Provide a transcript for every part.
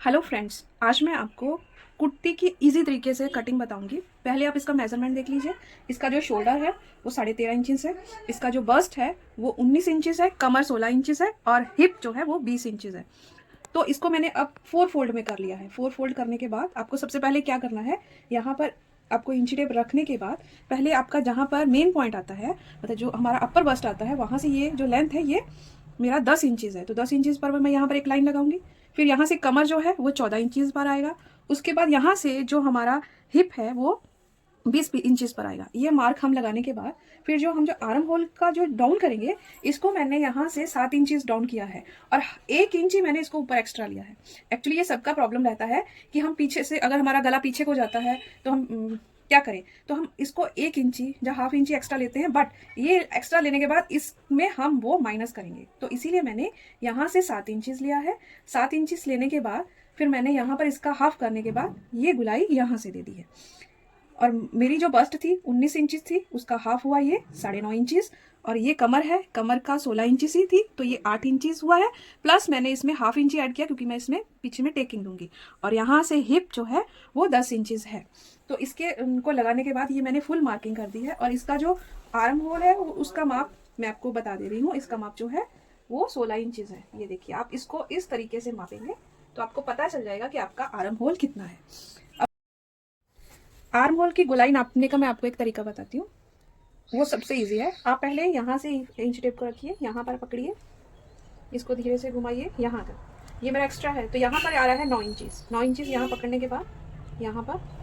Hello friends, आज मैं आपको कुर्ती की इजी तरीके से कटिंग बताऊंगी। पहले आप इसका मेजरमेंट देख लीजिए। इसका जो शोल्डर है वो 13.5 इंच है। इसका जो बस्ट है वो 19 इंच है। कमर 16 इंच है और हिप जो है वो 20 इंच है। तो इसको मैंने अब 4 फोल्ड में कर लिया है। 4 फोल्ड करने के बाद आपको सबसे पहले क्या करना है, यहाँ पर आपको इंची टेप रखने के बाद पहले आपका जहाँ पर मेन पॉइंट आता है, मतलब जो हमारा अपर बस्ट आता है, वहाँ से ये जो लेंथ है ये मेरा 10 इंचज़ है। तो 10 इंचज़ पर मैं यहाँ पर एक लाइन लगाऊंगी। फिर यहाँ से कमर जो है वो 14 इंचज़ पर आएगा। उसके बाद यहाँ से जो हमारा हिप है वो 20 इंचज़ पर आएगा। ये मार्क हम लगाने के बाद फिर जो हम जो आर्म होल का जो डाउन करेंगे, इसको मैंने यहाँ से 7 इंचज़ डाउन किया है और 1 इंच ही मैंने इसको ऊपर एक्स्ट्रा लिया है। एक्चुअली ये सबका प्रॉब्लम रहता है कि हम पीछे से, अगर हमारा गला पीछे को जाता है तो हम क्या करें, तो हम इसको 1 इंची या हाफ इंची एक्स्ट्रा लेते हैं, बट ये एक्स्ट्रा लेने के बाद इसमें हम वो माइनस करेंगे। तो इसीलिए मैंने यहाँ से 7 इंचज़ लिया है। 7 इंचज़ लेने के बाद फिर मैंने यहाँ पर इसका हाफ करने के बाद ये गुलाई यहाँ से दे दी है। और मेरी जो बस्ट थी 19 इंचज़ थी, उसका हाफ हुआ ये 9.5 इंचज़। और ये कमर है, कमर का 16 इंचज़ ही थी, तो ये 8 इंचज़ हुआ है। प्लस मैंने इसमें हाफ इंची ऐड किया क्योंकि मैं इसमें पीछे में टेकिंग दूंगी। और यहाँ से हिप जो है वो 10 इंचज़ है। तो इसके उनको लगाने के बाद ये मैंने फुल मार्किंग कर दी है। और इसका जो आर्म होल है उसका माप मैं आपको बता दे रही हूँ। इसका माप जो है वो 16 इंचज़ है। ये देखिए, आप इसको इस तरीके से मापेंगे तो आपको पता चल जाएगा कि आपका आर्म होल कितना है। आर्म होल की गोलाई नापने का मैं आपको एक तरीका बताती हूँ, वो सबसे इजी है। आप पहले यहाँ से इंच टेप को रखिए, यहाँ पर पकड़िए, इसको धीरे से घुमाइए यहाँ तक। ये मेरा एक्स्ट्रा है तो यहाँ पर आ रहा है 9 इंचज़। 9 इंचज़ यहाँ पकड़ने के बाद यहाँ पर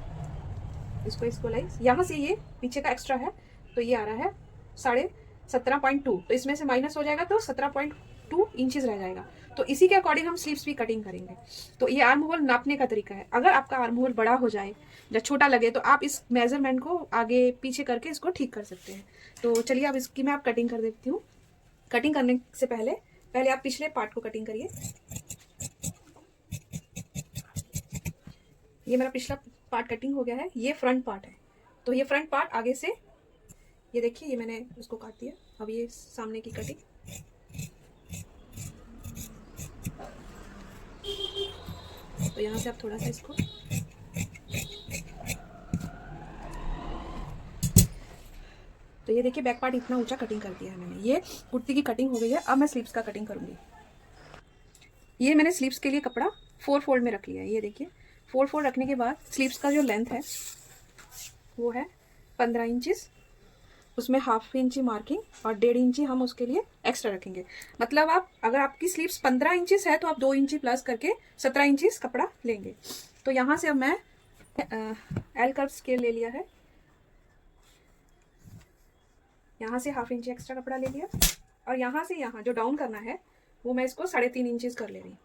इसको गोलाई यहाँ से, ये पीछे का एक्स्ट्रा है तो ये आ रहा है 17.2। तो इसमें से माइनस हो जाएगा तो 17.2 इंचज़ रह जाएगा। तो इसी के अकॉर्डिंग हम स्लीव्स भी कटिंग करेंगे। तो ये आर्म होल नापने का तरीका है। अगर आपका आर्म होल बड़ा हो जाए या छोटा लगे तो आप इस मेजरमेंट को आगे पीछे करके इसको ठीक कर सकते हैं। तो चलिए अब इसकी मैं आप कटिंग कर देती हूँ। कटिंग करने से पहले पहले आप पिछले पार्ट को कटिंग करिए। ये मेरा पिछला पार्ट कटिंग हो गया है। ये फ्रंट पार्ट है, तो ये फ्रंट पार्ट आगे से, ये देखिए, ये मैंने उसको काट दिया। अब ये सामने की कटिंग, तो यहाँ से आप थोड़ा सा इसको, तो ये देखिए बैक पार्ट इतना ऊंचा कटिंग कर दिया है मैंने। ये कुर्ती की कटिंग हो गई है। अब मैं स्लीव्स का कटिंग करूंगी। ये मैंने स्लीव्स के लिए कपड़ा 4 फोल्ड में रख लिया है। ये देखिए, 4 फोल्ड रखने के बाद स्लीव्स का जो लेंथ है वो है 15 इंचज़। उसमें हाफ इंची मार्किंग और 1.5 इंची हम उसके लिए एक्स्ट्रा रखेंगे। मतलब आप, अगर आपकी स्लीव्स 15 इंचज़ है तो आप 2 इंची प्लस करके 17 इंचज़ कपड़ा लेंगे। तो यहाँ से अब मैं एल कर्व स्केल ले लिया है, यहाँ से हाफ इंची एक्स्ट्रा कपड़ा ले लिया और यहाँ से यहाँ जो डाउन करना है वो मैं इसको 3.5 इंचज़ कर ले रही हूँ।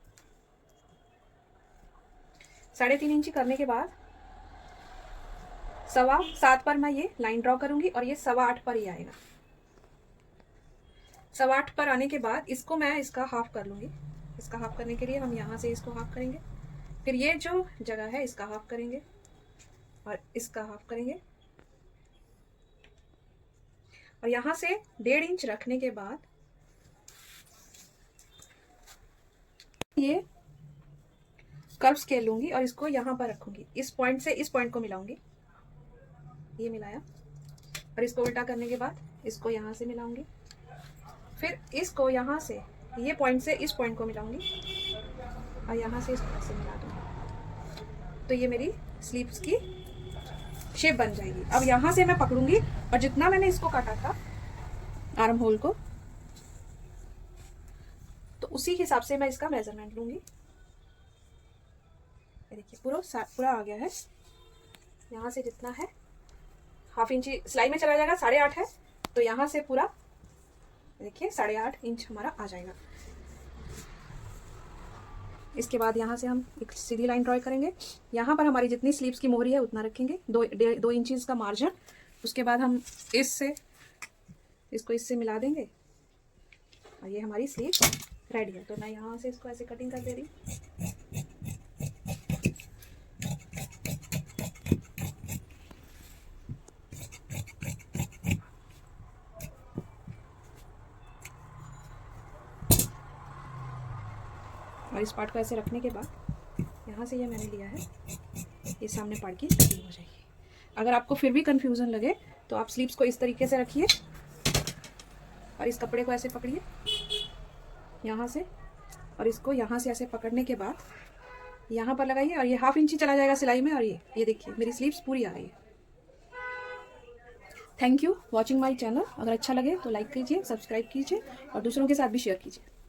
3.5 इंची करने के बाद 7.25 पर मैं ये लाइन ड्रॉ करूंगी और ये 8.25 पर ही आएगा। 8.25 पर आने के बाद इसको मैं इसका हाफ कर लूंगी। इसका हाफ करने के लिए हम यहाँ से इसको हाफ करेंगे, फिर ये जो जगह है इसका हाफ करेंगे और इसका हाफ करेंगे। और यहाँ से 1.5 इंच रखने के बाद ये कर्व स्केल लूंगी और इसको यहाँ पर रखूंगी। इस पॉइंट से इस पॉइंट को मिलाऊंगी, ये मिलाया, और इसको उल्टा करने के बाद इसको यहाँ से मिलाऊंगी, फिर इसको यहाँ से ये पॉइंट से इस पॉइंट को मिलाऊंगी और यहाँ से इसको ऐसे मिला दूंगी। तो ये मेरी स्लीव्स की शेप बन जाएगी। अब यहाँ से मैं पकड़ूंगी और जितना मैंने इसको काटा था आर्म होल को, तो उसी हिसाब से मैं इसका मेजरमेंट लूंगी। ये देखिए पूरा आ गया है। यहाँ से जितना है हाफ इंची सिलाई में चला जाएगा, 8.5 है, तो यहाँ से पूरा देखिए 8.5 इंच हमारा आ जाएगा। इसके बाद यहाँ से हम एक सीधी लाइन ड्रॉ करेंगे। यहाँ पर हमारी जितनी स्लीव्स की मोहरी है उतना रखेंगे, 2 इंचज़ का मार्जिन। उसके बाद हम इसको इससे मिला देंगे और ये हमारी स्लीव रेडी है। तो मैं यहाँ से इसको ऐसे कटिंग कर दे रही हूँ। और इस पार्ट को ऐसे रखने के बाद यहाँ से ये मैंने लिया है, ये सामने पार्ट की कटिंग हो जाएगी। अगर आपको फिर भी कन्फ्यूज़न लगे तो आप स्लीव्स को इस तरीके से रखिए और इस कपड़े को ऐसे पकड़िए यहाँ से, और इसको यहाँ से ऐसे पकड़ने के बाद यहाँ पर लगाइए और ये 1/2 इंच ही चला जाएगा सिलाई में। और ये देखिए मेरी स्लीव्स पूरी आ गई है। Thank you watching my channel. अगर अच्छा लगे तो लाइक कीजिए, सब्सक्राइब कीजिए और दूसरों के साथ भी शेयर कीजिए।